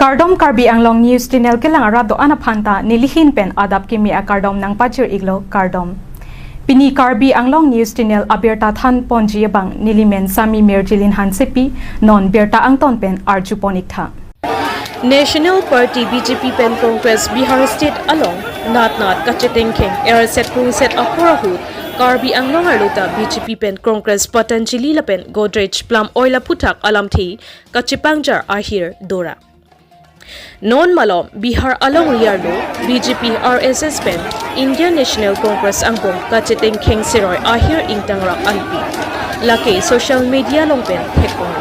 Kardom Karbi Anglong News Channel ke lang arado ana phanta nilihin pen adap kimi a kardom nang pachir iglo kardom. Pini Karbi Anglong News Channel abirta than ponji bang nilimen sami merjilin hansepi non berta angton pen arjuponik tha. National Party BJP pen Congress Bihar State along not kacheteng king air set kung set aporahu Karbi Anglong aluta BJP pen Congress Patanjali lapen Godrej Plum Oil putak alamthi kachipangjar ahir dora. Non malom Bihar along riarlo BJP RSS pen Indian National Congress angpong kacheteng king siroy ahir ingtangrak alpi lake social media longpen hekong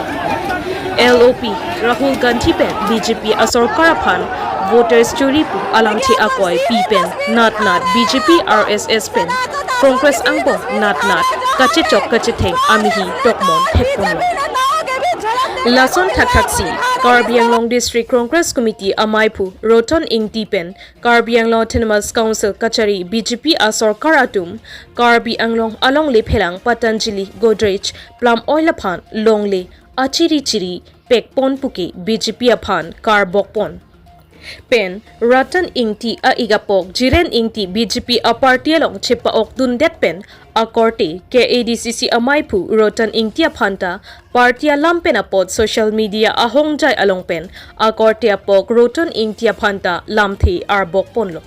LOP Rahul Gandhi pen BJP asor karapan voters churi pu alamthi akoy P pen not BJP RSS pen Congress angpong not kachechok kacheteng amihi tokmon hekong Lason Thakhaksi Karbi Anglong District Congress Committee Amaipu Roton Ingti pen Karbi Anglong Autonomous Council Kachari BJP Asor Karatum Karbi Anglong Along Le Phelang Patanjali Godrej Plum Oil Aphan Longle Achiri Pekpon Puki BJP Aphan Karbokpon Pen Ratan Ingti a igapok Jiren Ingti BJP a party along Chipaok Dundet pen a korte KADCC Amaipu Rotan Ingti aphanta party lampen apod social media a hongjai along pen a korte apok Rotan Ingti aphanta lamthi arbok ponlo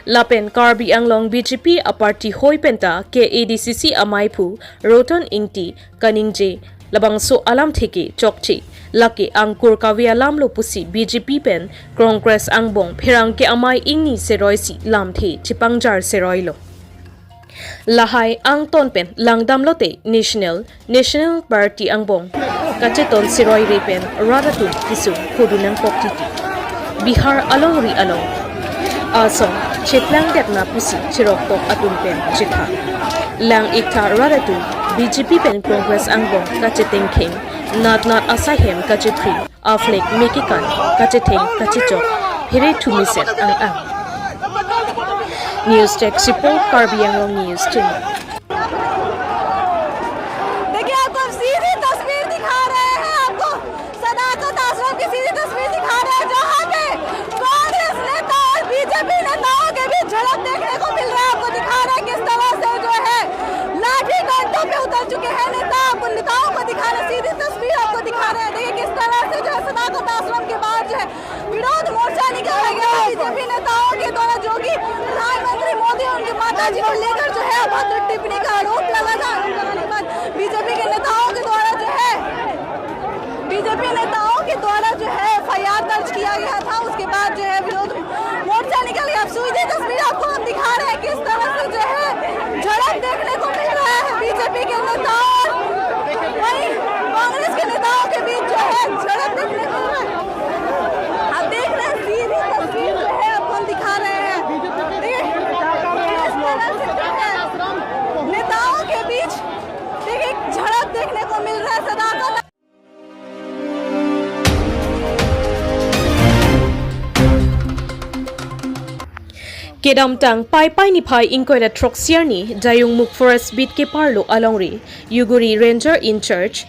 Lapen Karbi Anglong BJP a party hoi penta KADCC Amaipu Rotan Ingti kaningje labangso alam theke chokchi laki angkur kawia lamlo pusi BJP pen Congress angbong phirang ke amai ingni seroisi lamthi chipangjar seroilo lahai angton pen langdam lote national party angbong kacheton seroi repen radatu kisu khudunang poktiti Bihar along asong cheplang depna pusi chirok tok atun pen chitha lang ikta radatu BJP pen Congress angbong kacheteng king not asahem kachepri aflek mekikan kacheteng kachechok phere thumiset ang News Tech Support Karbi Anglong News Channel देखिए आपको हम सीधी तस्वीर दिखा रहे हैं आपको सदाकत आश्रम की सीधी तस्वीर दिखा रहे हैं जहाँ पे कांग्रेस नेता और बीजेपी नेताओं के बीच झड़प देखने को मिल रहा है आपको दिखा रहे हैं किस तरह से जो है लाठी डंडों पे उतर चुके हैं नेताओं को दिखा रहे हैं सीधी तस्वीर आपको दिखा रहे हैं देखिए किस तरह से जो है सदाकत आश्रम के बाहर जो है विरोध मोर्चा निकाला गया बीजेपी नेताओं के द्वारा जो कि प्रधानमंत्री मोदी और उनकी माता जी को लेकर जो है अभद्र टिप्पणी का आरोप लगाने के बाद बीजेपी के नेताओं के द्वारा जो है FIR दर्ज किया गया था उसके बाद जो है विरोध मोर्चा निकल गया। अब सीधी तस्वीर आपको हम दिखा रहे हैं किस तरह से जो है झड़प देखने को मिल रहा है बीजेपी के नेताओं वहीं कांग्रेस के नेताओं के बीच जो है झड़प देखने को मिल रहा है। आप देख रहे हैं सीधी तस्वीर जो है आपको हम दिखा रहे हैं नेताओं के बीच देखिए झड़प देखने को मिल रहा है सदाकत Kedam tang pai ni phai inkoida troxier ni Dayung Muk Forest Bit ke parlo alongri Yuguri Ranger in Church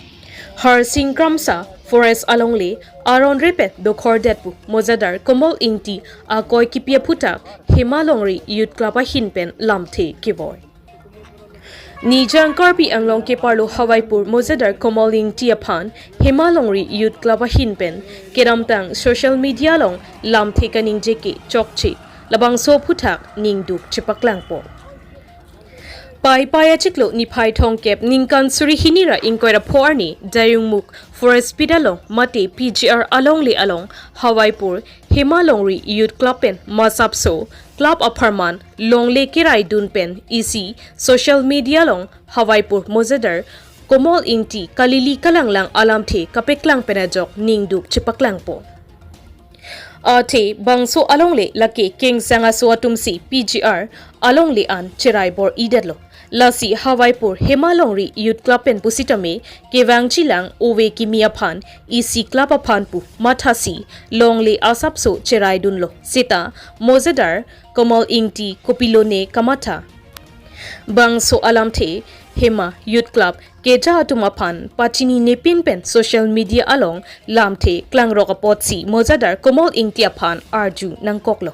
Har Singh Kramsa Forest alongli Aron Repet Dokhor Detpu Mozadar Komol Ingti a koi kipia puta Himalongri Youth Club a hinpen lamthe kivoy Nijang Karbi Anglong ke parlo Hawaipur Mozadar Komol Ingti aphan Himalongri Youth Club a hinpen Kedam tang social media long lamthe kaning jeke chokchi labang so putak ningduk chipaklang pai achiklo ni phai thong kep ningkan suri hinira inkoira phorni Dayung Muk Forest Pidalong mate PGR along Hawaipur Himalongri Youth Club pen Masapso Club Aparman Longle Kirai Dun pen EC social media long Hawaipur Mozadar Komol Ingti Kalili Kalanglang alamthe kapeklang penajok ningduk chipaklang Ate bangso alongle laki king sanga suatumsi PGR alongle an chirai bor idedlo lasi Hawaipur Himalongri Youth Club pen pusitame kewangchi lang owe kimia phan EC Club aphan pu mathasi longle asapso chirai dunlo sita Mozadar Komol Ingti Kopilone Kamatha bangso alamthe Hema Youth Club keja atuma phan pachini nepin pen social media along lamthe klangroka potsi mojadar komol ingtia phan arju nangkoklo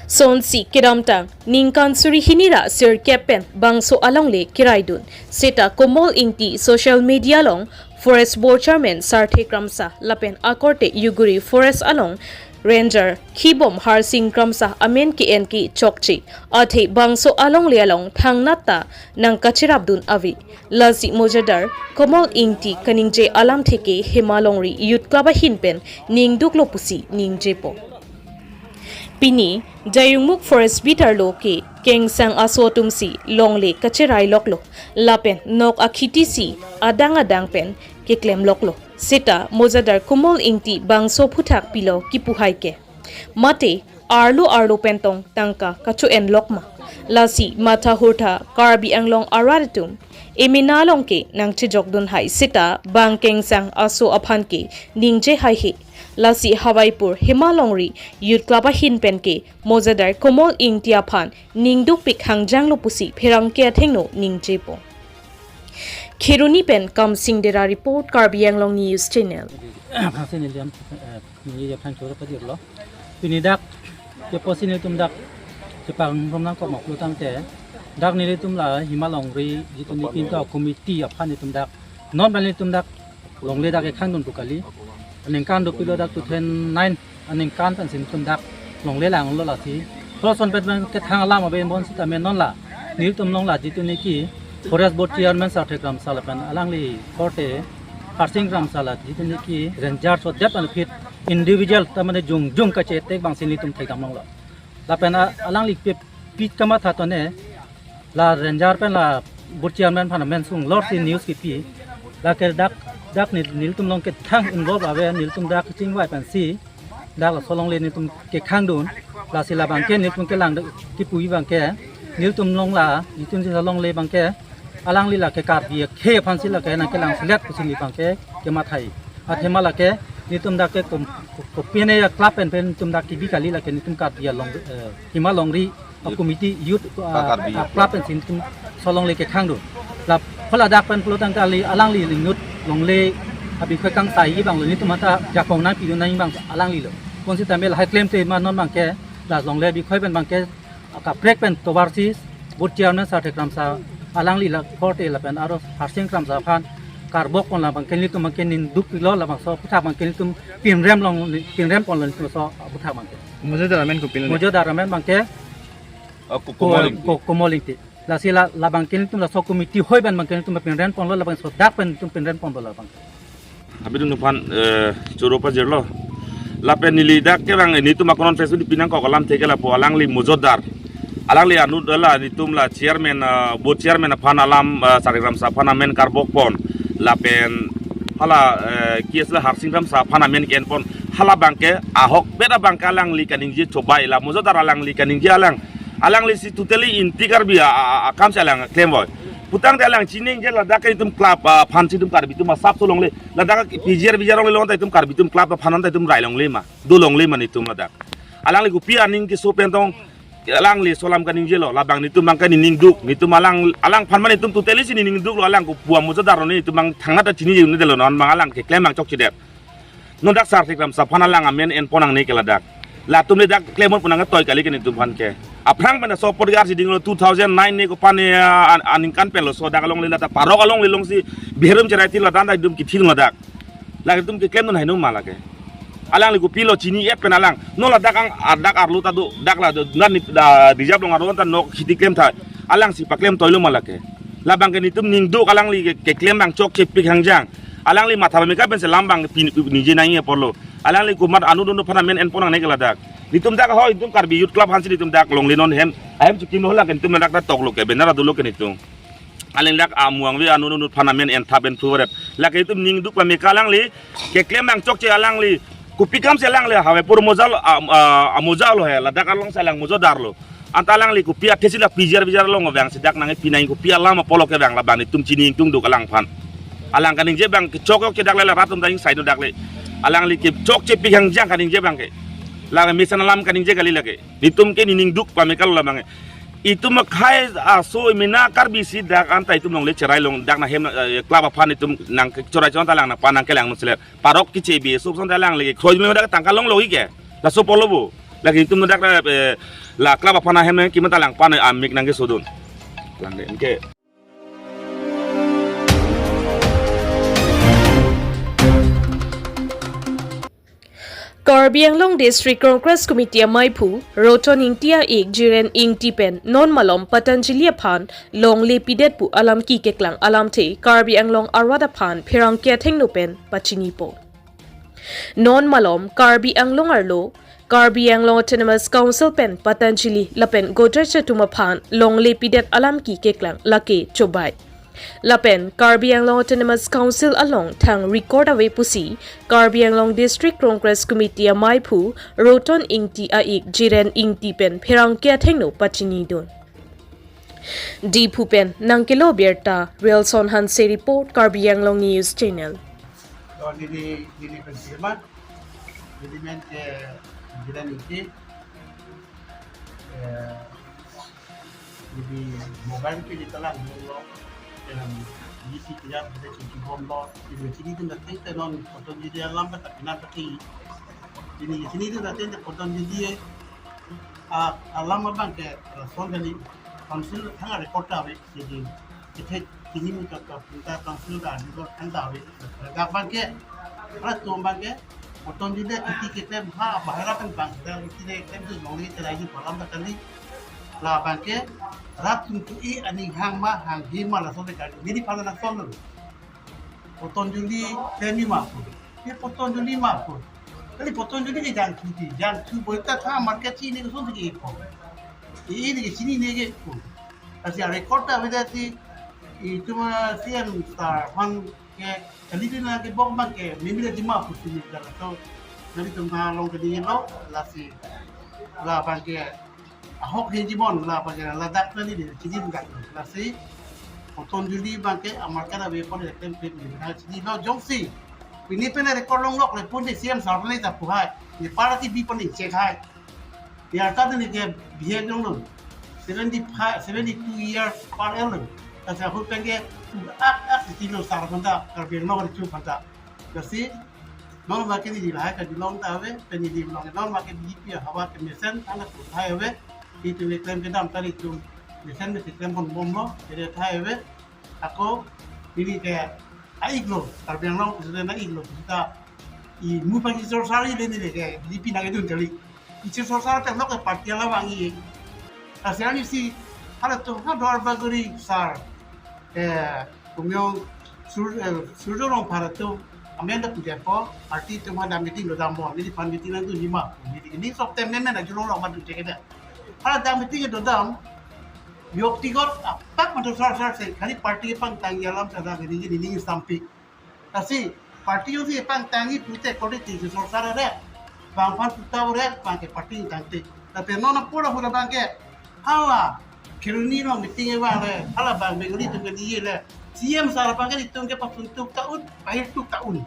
Sonsi kiramtang ningkan suri hinira sir kepen bangso alongle kiraidun seta komol ingti social media along forest board chairman Sarthe Kramsa lapen akorte yuguri forest along Ranger Kibom Harsing Kramsa Amen KNK Chokchi Athe Bangso Along Lialong Thang Natta Nang Kachirabdun Avi Lazi Mojadar Komol Ingti Kaningje Alam Theke Himalongri Youth Club Hinpen Ning Duklo Pusi Ning Jepo Pini Jayungmuk Forest Bitar Loke Keng Sang Asotumsi Longle Kachirai Loklo Lapen Nok Akhitisi Adang Pen Keklem Loklo Sita Mojadar Kumol Ingti Bangso Putak Pilo Kipuhaike Mate Arlo Pentong Tangka Kachu en Lokma Lasi Mata Hurta Karbi Anglong Aradatum Eminalongke Nang Chijok Dun Hai Sita Bangkeng Sang Aso Aphanke Ningje Hai He Lasi Hawaipur Himalongri Youth Club Hinpenke Mojadar Kumol Ingti Aphan Ningduk Pik Hangjang Lopusi Pherangke Thengno Ningjepo Khiruni Pen Kam Singh Dera Report Karbi Anglong News Channel. Hasil ni liam ni yang chura padir lo. Pini dak je posin tum dak je pang romnang ko mok lu tang te. Dak ni tum la Himalong ri jitu ni pin ka committee aphan ni tum dak. Non ban ni tum dak long le dak e khang dun tukali. Aning kan do pilo dak tu 9 aning kan tan sin tum dak long le lang lo la si. Pro son pet ban ke thang la ma ben bon sita men non la. Ni tum long la jitu ni ki Forest Board Chairman Sarthe Kramsa lapan alangli korte Harsing Kramsa la jitu ni ki ranger so dep an fit individual tamane jung ka che tek bang sin litum thai kam long la lapan alangli pit kama tha to ne la ranger pen la Board Chairman phan men sung lord sin news ki pi la ke dak ni niltum long ke thang involve ave niltum dak ching wai pan si dak la solong le nitum ke khang dun la sila bang ke niltum ke lang ki pui bang ke niltum long la niltum si long le bang ke alang lila ke kar bi khe phan sila ke na ke lang slet ku sili bang ke ma thai athema la ke nitum dak ke ko pene ya club pen tum dak ki bi kali la ke nitum kar bi long hima long ri committee youth club pen sin tum solong le ke khang dun la phala dak pen plo tang kali alang li lingut long le abi khoi kang sai yi bang lo nitum ta ja kong na pi du nai bang alang li lo kon si tamel hai claim te ma non bang ke la long le bi khoi pen bang ke ka break pen to varsis Board Chairman Sarthe Kramsa alang li la korte la pen aro Harsing Kramsa phan karbok kon la bang ken litum bang ken nin duk lo la bang so puthak bang ken litum pin rem pon lon so puthak bang ke Mojadar amen ko pilon. Mojadar amen bang ke ko moling ti la sila la bang ken litum la so committee hoi ban bang ken litum pin rem pon lo la bang so dak pen tum pin rem pon lo bang Habis nupan curu pajer lo, lapen nili dak ke bang ini tu makonon Facebook di pinang kau kalam teke la po alang li Mojadar, alang li anu dala ini tum la chairman board chairman pan alam Sarthe Kramsa pan amen karbok pon, lapen hala kies la Harsing Kramsa pan amen ken pon, hala bangke ahok beda bangke alang li kaningje cobai la Mojadar alang li kaningje alang li si tuteli inti karbi akam si alang claim boy. Putang dalang cining je ladak itum club pan situm karbi tum sap tolong le ladak pijer long le lonta itum karbi tum club panan ta itum railong le ma dolong le man itum ladak alang le gupi aning ki so pentong alang le solam kaning je lo labang nitum mangka ning duk nitum alang pan man itum tuteli sini ning duk lo alang ku buam Mojadar ni itum mang thangna ta cini je ni de lo non mang alang ke klaim mang chok cidet non dak Sarthe Kramsa pan alang amen en ponang ne ke ladak la tum le dak klaim mon ponang toy kali ke nitum pan ke aprang mana so podgar si dinglo 2009 ni ko pane aning kan pelo so dak long le lata parok along le long si biherum cerai ti lata dum ki thil ladak la dum ki klem non hainu malake alang le ko pilo chini et penalang no la dak ang adak arlu ta do dak la nan ni da dijab long aron ta no khiti klem tha alang si paklem toilu malake la bang ke nitum ning do alang li ke klem bang chok chepik hangjang alang li matha me ka ben se lambang ni je nai porlo alang li ko mat anu do phana men en ponang ne ke ladak nitum dak ho itum karbi youth club hansi nitum dak long linon hem ayam cikim lo la kan nitum dak tok lo ke benara do lo ke nitum alen dak amuang we anu nu phanamen en thaben furet la ke itum ning duk pa me kalang li ke klem bang chok che alang li kupikam se lang le hawe pur mozal amozal lo he la dak along salang Mojadar lo antalang li kupia tesila pijar lo ngobang sedak nang pinai kupia lama polo ke bang la bang itum cining tung do kalang phan alang kaning je bang ke chok ke dak le ratum dang sai do dak le alang li ke chok che pigang jang kaning je bang ke la misan alam kaning je kali lage nitum ke nining duk pa mekal la bange itu makai aso mina karbisi dak anta itu long le cerai long dak na hem klaba pan itu nang corai chon talang na panang kelang musler parok kiche bi so son talang le khoj me dak tangkal long logi ke la so polobo lagi itu dak la klaba pan hem ki matalang pan amik nang ke sodun lang de ke Karbi Anglong District Congress Committee Maipu, Roton Intia Ek Jiren Ing Tipen, Non Malom Patanjali Pan, Long Lepidet Pu Alam Ki Keklang Alam Te, Karbi Anglong Arwada Pan, Pirang Kiateng Nupen, Pachinipo. Non Malom, Karbi Anglong Arlo, Karbi Anglong Autonomous Council Pen, Patanjali, Lapen Godracha Tumapan, Long Lepidet Alam Ki Keklang, Lake Chobai. Lapen, Karbi Anglong Autonomous Council along thang record away pusi, Karbi Anglong District Congress Committee Maipu, Roton Ingti Aik Jiren Ingti Pen, Pirang Kiatengno Pachini Don. Di Pupen, Nangkilo Berta, Wilson Hanse Report, Karbi Anglong News Channel. Nili Pensiamat, Nili Jiren Ingti, Nili Mobile Pili Talang, Isi kaya kita cuci bom lo, di sini tu nanti tenon potong jadi alam tak kena peti. Di sini tu nanti potong jadi alam apa ke soal kali konsul hang report awak jadi kita kini muka kita konsul dah juga hang dah awak. Kapan ke? Ras tu bang ke? Potong jadi kita bahaya kan bang kita tu nongli terlagi alam tak kali. La bang ke? Rat untuk ani hang ma hang hima la sote kali. Ini pada nak soal dulu. Potong juli demi mampu. Dia potong juli mampu. Kali potong juli ni jangan cuti. Jangan cuti boleh tak market sini ke sote ke ikut. Ini ke sini ni ke ikut. Asyik rekod tak beda si itu mah sian star fan ke kali ni nak ke bom bang ke mimpi dia mampu sini kalau tu nanti tengah long ke dia lo la si la bang ke Ahok Hejimon lah bagian ladak tadi di sini enggak nasi potong juli bangke amalkan abe pun ada template ni nah sini lo jongsi ini pun rekod long lok lepun di siam sarvani tak puhai ni parati bi pun ni cek hai dia kata ni ke biar long lo 72 years par elem kasi aku pengen sini sarvanda kerja long itu fanta kasi non makin di lahai ke di long tawe penyi di long non makin di pia hawa ke mesen anak puhai awe itu klaim kedam tadi tu mesen mesti klaim pun bom lo jadi thai aku ini kayak aiglo terbiang long sudah na iglo kita i mupa ki sorsari le ni kayak di pinang itu kali i sorsari tak nak parti la wangi asian si ada tu ha dor baguri sar kumyong surong para tu amenda tu depo parti tu ada meeting lo damo ni pan meeting tu lima ini September na julong lo madu cekeda Kalau dah mesti itu dam, yuktigot apa macam sar se, kali parti pang tangi alam sada ini sampai. Tapi parti itu sih pang tangi putih kode tiga sar ada, bangpan putau ada, bangke parti tanti. Tapi nona pura bangke, hala, kiruni no meeting ewa ada, hala bang bengli tu kali le, CM sar bangke itu ke pasuntuk tahun, akhir tu tahun.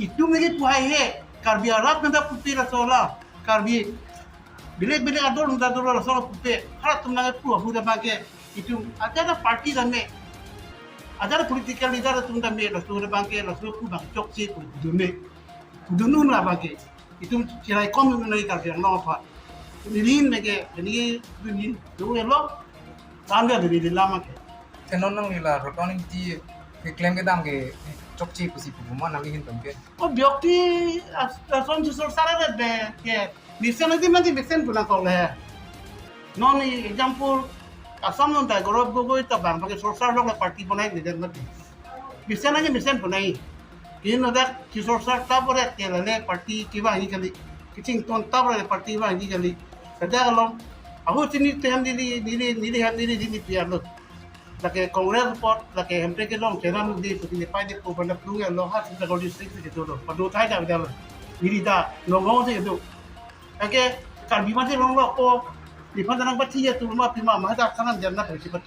Itu mereka puhai he, karbi alat nanda putih rasola, karbi Bila ador nda ador la solo pupe harat tunga pu afuda bangke itu ada parti dame ada political leader tunda me la sura bangke la sura pu bang chokchi ku dume kudunu la bangke itu cirai kom nai ka yang no fa nilin mege ni dunin do elo sambil dari lama ke tenon nang nila rotoning ti klaim ke dam ke chokchi ku si pu ma nang hin tamke o byokti ason ju sor sara de ke Misen nanti nanti misen pun nak kau leh. Non example asam non tak gorob gogo itu bang pakai sorsar log la parti pun naik di nanti. Misen aja misen pun naik. Kini ada ki sorsar tabore kelale parti kiba ini kali. Kicing ton tabore parti kiba ini kali. Kada kalau aku sini teham dili piar lo. Lagi kongres report lagi hampir ke long ceram di sini pai di ko benda plunga lo hat kita kalau district itu lo. Padu thai dah betul. Dili dah ngomong sih itu. Oke, kan bima sih long ko di mana nang pati ya tu rumah pima mah tak kanan jangan nak cepat.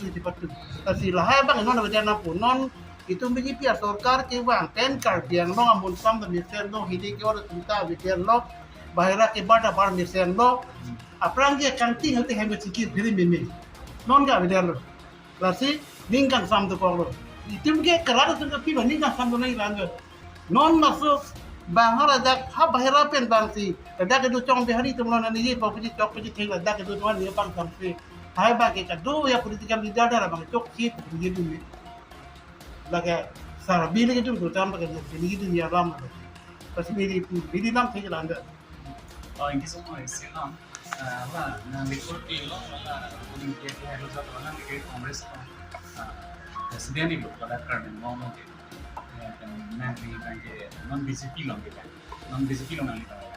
Tapi lah bang non jangan pun non itu begini pihak sorkar ke bang ten kar biang long amun sam dan misen lo hidi ke orang kita bikin lo bahira ke bada bar misen lo aprang dia kanting nanti hanya sikit beri mimi non ga bidar lo lasi ningkan sam to kong lo itim ke kerana tu ke ningkan sam to nai lan non masuk bahara dak ha bahara pen bangsi dak itu cong behari tu non ni pa puji cok puji thela dak itu tuan ni pang sam se hai ba ke ka do ya political leader dar bang cok si puji tu ni laga sara bili ke tu tam ka ni gitu ni ram pas bili nam thei lan da Ingi semua Islam, lah, ikutilo, lah, kuning dia harus orang ikut Kongres, presiden itu pada kerana ngomong gitu, nanti bangke non BJP long gitu, non BJP long nanti tahu,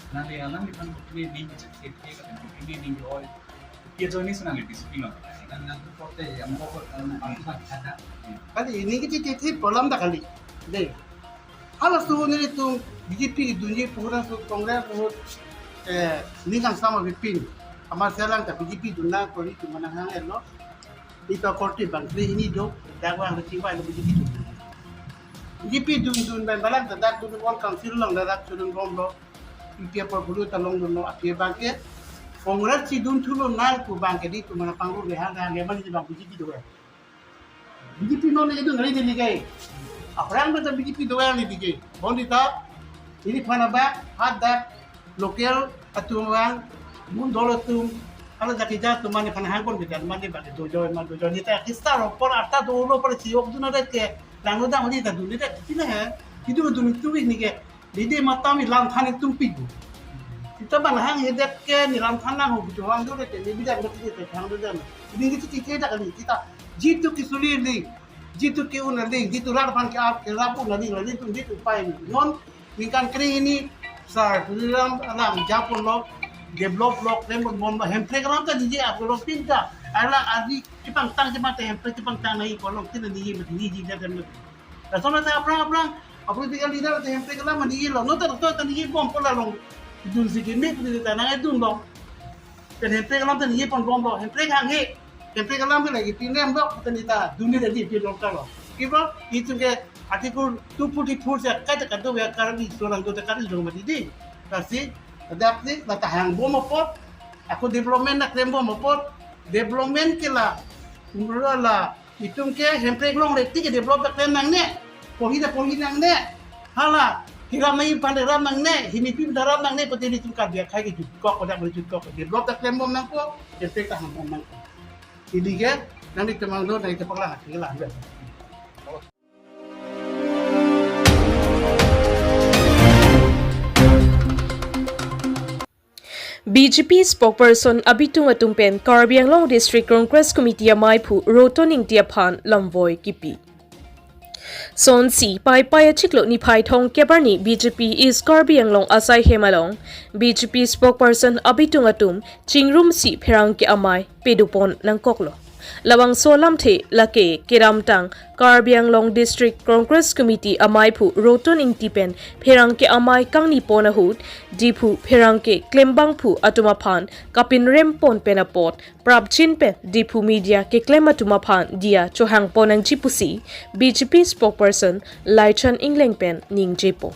nanti alam itu kan bukti di BJP kan bukti di oh, dia join ini nanti BJP long, nanti porte yang mau ada, kali ini kita titik polam dah kali, deh. Halas tu ni tu BJP dunia pura tu Kongres tu ni kan sama Bipin. Amal selang tak BJP dunia kori tu mana hang elok. Itu korti bangsa ini do dakwah reciwa yang BJP tu. BJP dun balang tak dak dun wal council long dak dun rombo. Ipia por bulu talong dun apia bangke. Kongres si dun tu nal ku bangke di tu mana panggur lehan leman di bang BJP tu. BJP non itu ngari ni kai. Orang betul BJP doang ni dikit. Bondita ini panabak ada lokal aturan mun dolo tu kalau dah kerja tu mana panahang pun kerja mana bagi dojo ni tak kisah rapor arta dolo per siok tu nada ke langu dah mesti tak dulu dah sini itu tu ni ke lidi mata mi lam than itu pigu kita panahang hedat ke ni lam than nang tu orang dulu ke ni bidak betul ke hang dulu ini kita tak kali kita jitu kisuli ni jitu ke unali jitu rapan ke ap ke rapu nali tu jitu pai non ningkan kering ini sar dalam alam japon lo develop lo lemon mon hempre kalam ta dije ap lo pinta ala adi cipang tang hempre cipang tang nai kolong tin ni ni ji da dem ta sona ta aprang apa tinggal di dalam hempre kalam ni lo no ta ni bom pola long dun sikini ni ta na dun lo pen hempre kalam ta ni pon bom lo hempre hang he hempre kalam ke lagi pinem lo ta ni ta dunia di pi lo ta lo kiba itu ke artikel 244 saya kata kata ya karena seorang tu tekan itu rumah ini kasi ada ni mata hang bom apa aku development nak lem bom apa development kila umrala itu ke hempre long reti ke develop tak nang ne pohi nang ne hala kira mai pandai ram nang ne hini pi daram nang ne pati ni tukar dia kai ke kok pada boleh kok develop tak lem bom nang ko hempre tak hang bom nang ini ke nanti temang do dari tepaklah kila BJP spokesperson Abitung Atungpen Carabi Anglong District Congress Committee Maipu Rotoning Tiaphan Lamvoy Kipi Son si pai achiklo ni pai thong kebarni BJP is Carabi Anglong Asai Hemalong BJP spokesperson Abitung Atum Chingrum si pherang ke amai pedupon nang koklo Lawang solam the lake Kiramtang Carabi Anglong District Congress Committee amai phu roton ingtipen pherang ke amai kangni pona hut dipu pherang ke klembang phu atuma phan kapin rempon penapot prabchin pen dipu media ke klem atuma phan dia chohang ponang chipusi BJP spokesperson Laichan Ingleng pen ning jepo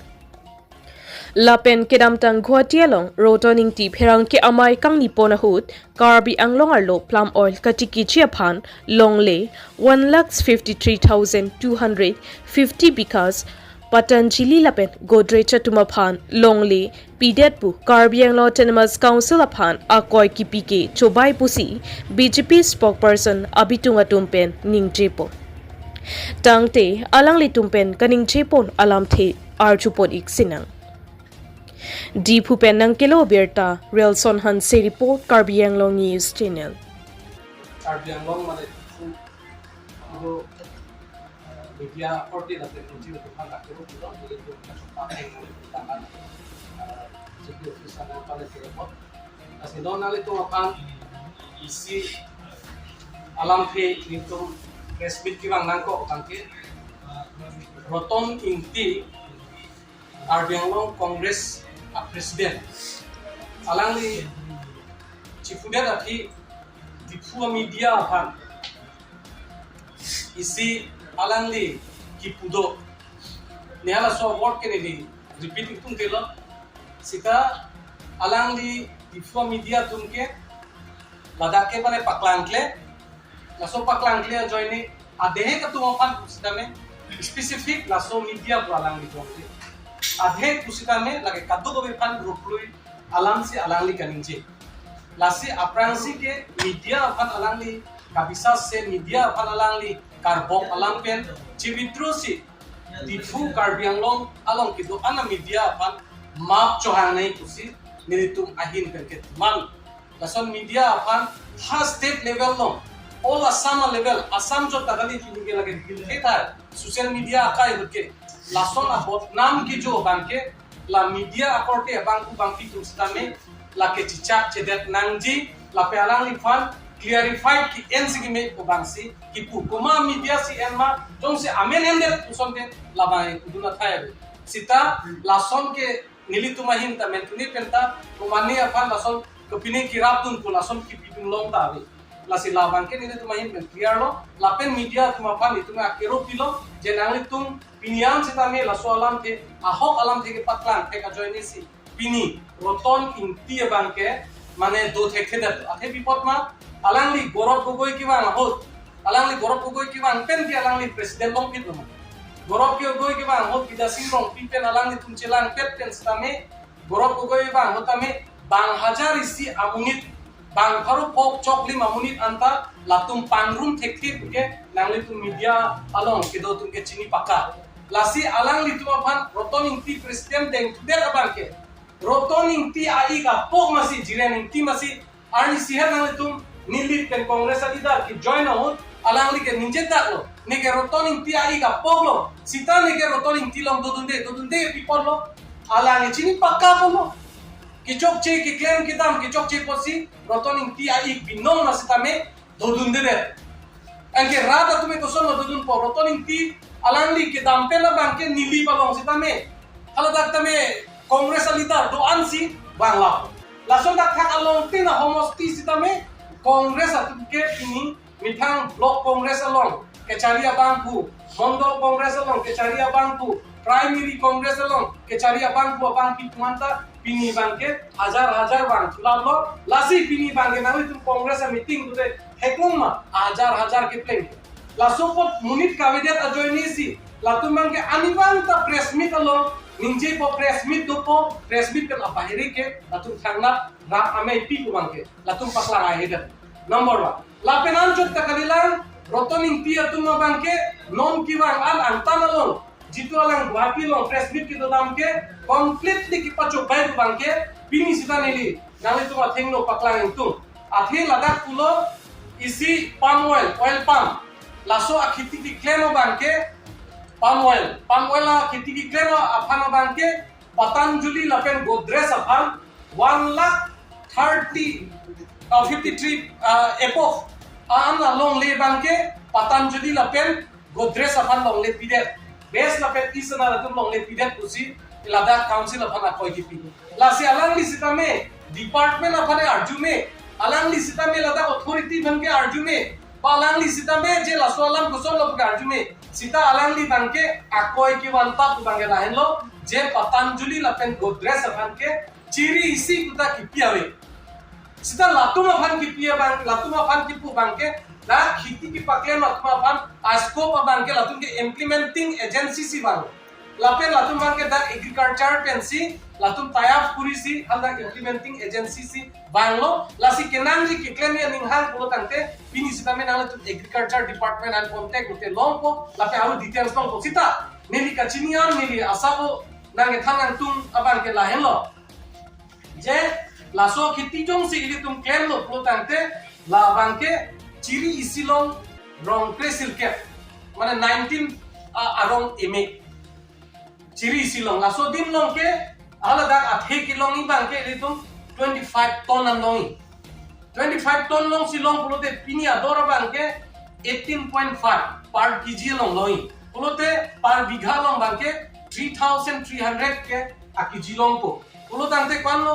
Lapen kedamtang Guatialong rotoning ti pherang ke amai kangni pona hut Carabi Anglong arlo plum oil katiki chiaphan longle 1,53,250 because Patanjali lapen Godrej Tumaphan longle pidetpu Carabi Anglong Autonomous Council aphan akoi kipike chobai pusi BJP spokesperson Abitung Atumpen ningjepo Tangte alang litumpen kaning chepon alam the archupod iksinang Di Pupen ng Kilo Berta, Relson Hanse Report, Carabi Anglong News Channel. Carabi Anglong mali itu media order dari kunci untuk anak itu juga boleh dilakukan dengan sebuah perusahaan pada telepon. Asal donal itu apa isi alam pe itu resmit kilang nangko tangke roton inti Carabi Anglong Kongres Presiden alang li cifudet ati dipua media han isi alang li kipudo nihala so word ke ni repeat itung kelo sita alang li dipua media tungke ladake pare paklankle laso paklang clear join adhe ka tu pan kusita me specific laso media alang li join adhe kusita me lage kadu ko pan ruplui alam si alang li kaninje lasi aprangsi ke media pan alang li kabisa se media pan alang li karbok alang pen cibitru si difu Karbi Anglong along kido ana media pan map chohang nei kusi nilitum ahin perke man lason media pan ha state level long all Assam level Assam jo tagali pinge lage dilhe tha social media akai hoke lason abot nam ki jo banke la media akorte bangku bangki kusitame la ke cicak cedet nangji la pe alang li fan clarified ki NC ki me ko bangsi ki pu koma media si enma jong se amen ender usonte la bai kuduna thae sita lason ke nilitumahin ta mentuni penta kumani afan lason kepini kirapun ko lason ki pipin long ta ave la si la bangke nilitumahin men clear lo la pen media tuma fan itu me akero pilo je nanglitum pinian sita me la soalam te ahok alam te ke patlan te ka joini si pini roton inti bangke mane do thekhe dat athe bipot ma alangli gorot gogoi ki bang hot alangli gorot gogoi ki bang pen ki alangli president long pit ma gorot ki gogoi ki bang hot pida sing rong pipen alangli tum chelang pet pen stame gorot gogoi bang hotame bang hajar isi amunit bang tharu pok chokli amunit anta latum pangrum thekhe ke nangli tum media along kido tum ke chini paka lasi alangli tum aphan rotoning ti president deng der abangke rotoning ti ai ga pok masi jirening ti masi arni siher nangli tum nilit pen kongres adida ki join out alangli ke ninje daklo nike rotoning ti ai ga poklo sita nike rotoning ti long dodunde people lo alangi chini pakka polo ki chokche ki claim ki dam ki chokche posi rotoning ti ai binom na sita me dodunde de anke rata tume ko sono dodun po rotoning ti alangli ki dam pe la banke nili palong sita me hala dak tame kongres adida do ansi bangla lason dak thak along tina homosti sita me Kongres atupke ini mitang blok kongres along kecaria bangku mondol kongres along kecaria bangku primary kongres along kecaria bangku abang pitmanta pini bangke hajar bang tulalo lasi pini bangke nawi tu kongres meeting tu hekuma hajar ke plan lasopot munit kabinet ajoini si latum bangke anibang ta press meet along ninje po press meet dopo press meet kan apa hari ke latum thangna rak ame pi ku bangke latum paklang ahedan number 1 lapenan chok takalilang rotoning pi atum bangke non ki bang an antan along jitu alang guapi long press meet ki dodam ke completely ki pacho bai bangke pini sita nili nali tuma thengno paklang intung athe ladak pulo isi palm oil palm laso akhiti ki claim bangke palm oil la खेती की claim Affan बांके Patanjali लपेन Godrej Affan 1,53 apo आन लोंग ले बांके पतंजलि लपेन गोदरेज अफान लोंग ले पीडे base लपेन इसना लतुम लोंग ले पीडे कुसी Ladakh council Affan कोई की P लासी अलंगली सिता में डिपार्टमेंट अफान अर्जुमे अलंगली सिता में लद्दाख अथॉरिटी बनके अर्जुमे Palangli sita me je la soalam kusong lo garjume sita alangli bangke akoi ki wanta ku bangke lahen lo je Patanjali lapen Godrej bangke ciri isi kuta ki piawe sita latuma ban ki pia bang latuma ban ki pu bangke da khiti ki pakle latuma ban asko pa bangke latum ke implementing agency si bang lapen latum bangke da agriculture pensi latum tayaf kurisi halda implementing agency si banglo lasi kenangji ki claim ya ninghang ko tante pini sita me nang agriculture department and contact ute long ko lape alu details long ko sita nili kachinian nili asabo nang thanang tum aban ke lahen lo je laso khiti jong si ili tum claim lo ko tante la bangke ciri isi long rong presil ke mane 19 arong eme ciri isi long laso dim long ke ala dak athe kilong ni bangke ili tum 25 ton ang longi 25 ton long silong pulote pini adora bangke 18.5 per kg long longi pulote per bigha long bangke 3,300 ke akg long ko pulotante kwano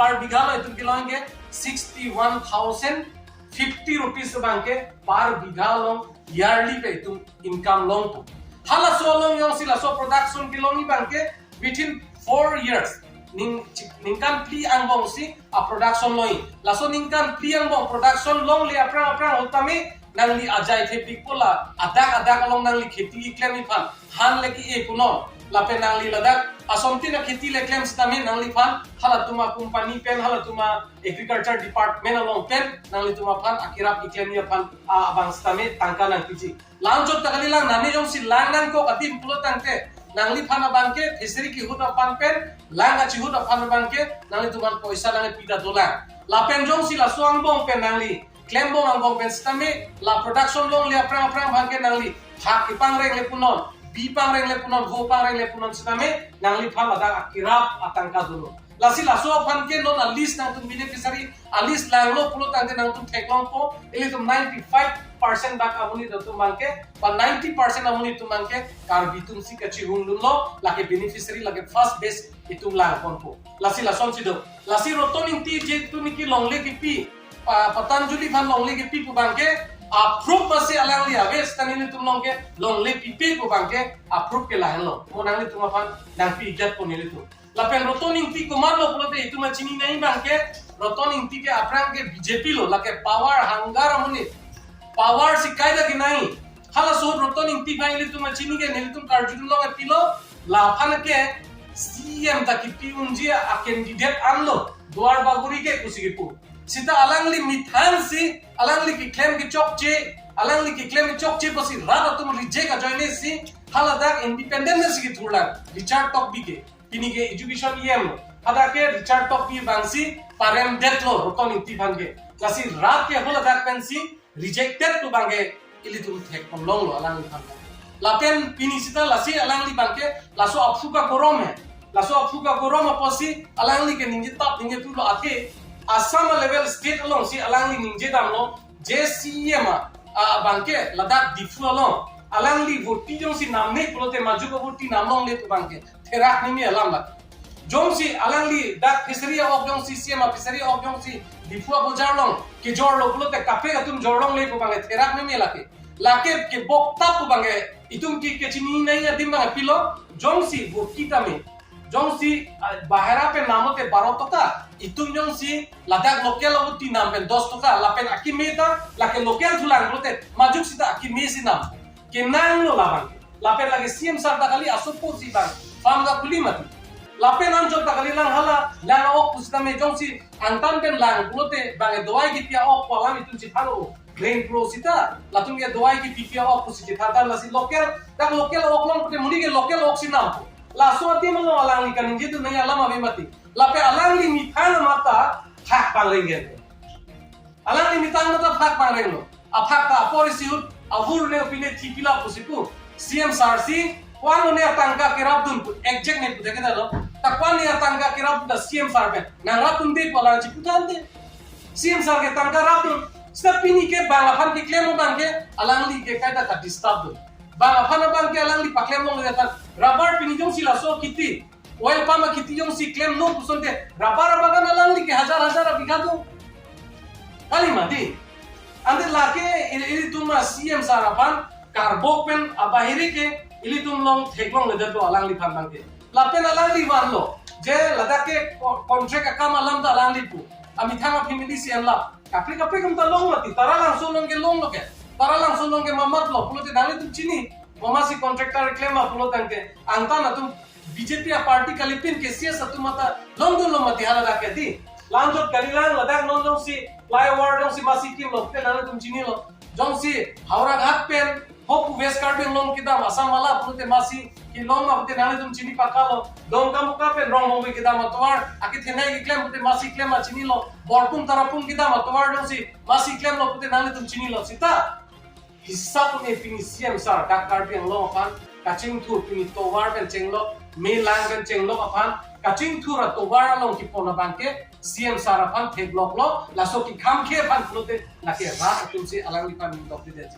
per bigha lo itu kilong ke 61,050 rupees bangke per bigha long yearly pe itu income long to hala so long yung sila so production kilong ni bangke within 4 years ningkan pli angbong si a production loi laso ningkan pli angbong production long le aprang utami nangli ajai the pikpola adak along nangli kheti iklem ifan han leki e kuno lape nangli ladak asomti na kheti leklem stame nangli fan halatuma company pen halatuma agriculture department along pen nangli tuma fan akirap iklem ya fan abang stame tangka nang piji lanjut takali lang nani jong si lang nang ko katim pulo tangke nangli fan abangke fishery ki huda fan pen lang achi huda fan abangke nangli tuman poisa nang pida dolang lapen jong si la suang bong pen nangli claim bong ang bong pen stame la production long le aprang bangke nangli hak ipang reng le punon bipang reng le punon ho pang reng le punon stame nangli fan ada akirap atangka dulu lasi laso fan ke non a list nang tum beneficiary a list lang lo pulo tangte nang tum theklong po ili tum 95% bak amuni do tum mangke ba 90% amuni tum mangke kar bitum si kachi hunglun lo lake beneficiary lake first base itum lang kon po lasi lason sido lasi rotoning ti je tu niki longle ki pi patanjuli fan longle ki pi pu bangke approve masi alang li aves tanini tum longe longle pi pi pu bangke approve ke lahan lo mo nang li tum fan nang pi gat po nili tu lapen rotoning ti komando pulote itu macini nahi bangke rotoning ti ke aprang ke BJP lo lake power hangar amuni power sikaida ki nahi hala so rotoning ti bang itu macini ke nelitum karjun lo pilo lafan ke CM taki pi unji a candidate anlo duar baguri ke kusigipu sita alangli mithan si alangli ki claim ki chokche alangli ki claim ki chokche pasi rada tum reject a joine si hala dak independence ki thurla Richard Tok bike ini ke education yem ada ke Richard Tok bi bangsi parem det lo roton inti bangge lasi rat ke hola dak pensi rejected tu bangge ili tu thek pon long lo alang li bangge lapen pini sita lasi alang li bangge laso apsuka gorome posi alang li ke ninje tap ninje tu lo ake asama level state along si alang li ninje dam lo JCM bangke ladak difu along alang li voti jong si namne pulote maju ko voti namong le tu bangke terak nimi alam la jong si alang li dak fishery of jong si CM fishery of jong si difua bojar long ke jor lo pulote kape ka tum jorong le ko bange terak nimi lake ke bok tap ko bange itum ki ke chini nai adim bange pilo jong si voti tame jong si bahara pe namote 12 toka itum jong si ladak local voti nam pe 10 toka lapen akimeta lake local thulang pulote majuk sita akime si nam kenang lo labang lapen lagi CM sarta kali asupo si bang farm ga kulimati lapen anjot ta kali lang hala lang ok kusitame jongsi antan pen lang pulote bang doai ki pia ok palam itu si phalo grain pro sita latung ge doai ki pia ok kusiti thata lasi local tak local ok long pute muni ge local ok sinam la so ati mo alang li kan jitu nai alam ave mati lape alang li mithan mata hak pang lengen alang li mithan mata hak pang lengo aphak ta porisiut avur ne opine thipila pusipu CM sarsi kwano ne tangka kirabdun exact ne pude kedalo takwan ne tangka kirabda CM sarbe nangatun de pala chiputande CM sar ke tangka rabdun stepini ke bangafan ki klemo bangke alangli ke kaida ta disturb bangafan bangke alangli paklem long le tan rubber pini jong sila so kiti oil pama kiti jong si klem no pusonte rubber bagan alangli ke hazar bigadu kali mati ande lake ini tuma CM sarapan karbok pen abahiri ke ili tum long theklong le dato alang li phan bangke lapen alang li wan lo je ladake contract akam alam da alang li pu ami thanga family CM la kapri kum ta long mati tara langsung long ke long lo ke tara langsung long ke mamat lo pulote dali tum chini mamasi contractor claim ma pulo tangke anta na tum BJP party kalipin ke CS atu mata long dun lo mati hala da ke di lanjut kalilang ladak non jong si flyover jong si masi kim lo pe dali tum chini lo jong si haura ghat pen hopu west carbon long kita asam mala pulote masi ki long ma pute nale tum chini pakalo dong kamu ka pen rong mo kita matwar aki thenai ki claim pute masi claim ma chini lo borpum tarapum kita matwar jong si masi claim lo pute nale tum chini lo sita hissa pune pini CM sar dak carbon lo kan kaching thu pini towar pen chenglo me lang pen chenglo apan kaching thu ra towar long ki pona banke CM sar apan thek lok lo laso ki kham khe pan pulote lake ra tum si alang li pan dok de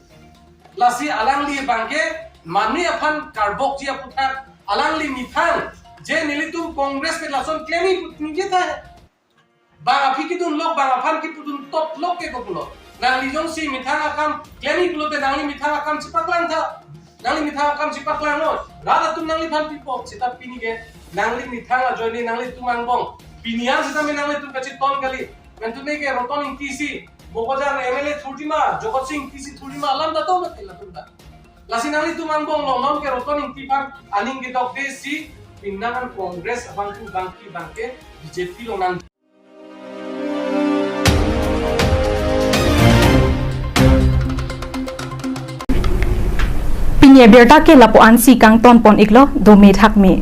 lasi alang li bangke mani apan karbok ji aputar alang li mithan je nilitum congress pe lason claimi putni ta hai bang api ki dun lok bang apan ki putun top lok ke ko pulo nang li jong si mithan akam claimi pulote nang li mithan akam chipaklang tha nang li mithan akam chipaklang no rada tum nang li phan pipo sita pini ge nang li mithan a joini nang li tumang bong pinian sita me nang li tum kachi ton kali mentune ke roton inti si Bokojan MLA Thurtima, Jokot Singh PC Thurtima alam da to matil tunda. Lasinali tumang bong long ke rotoning tipan aning gedok desi pindangan Kongres abangku bangki bangke BJP lonang. Pinya berta ke lapuan si kang ton pon iglo do me thak me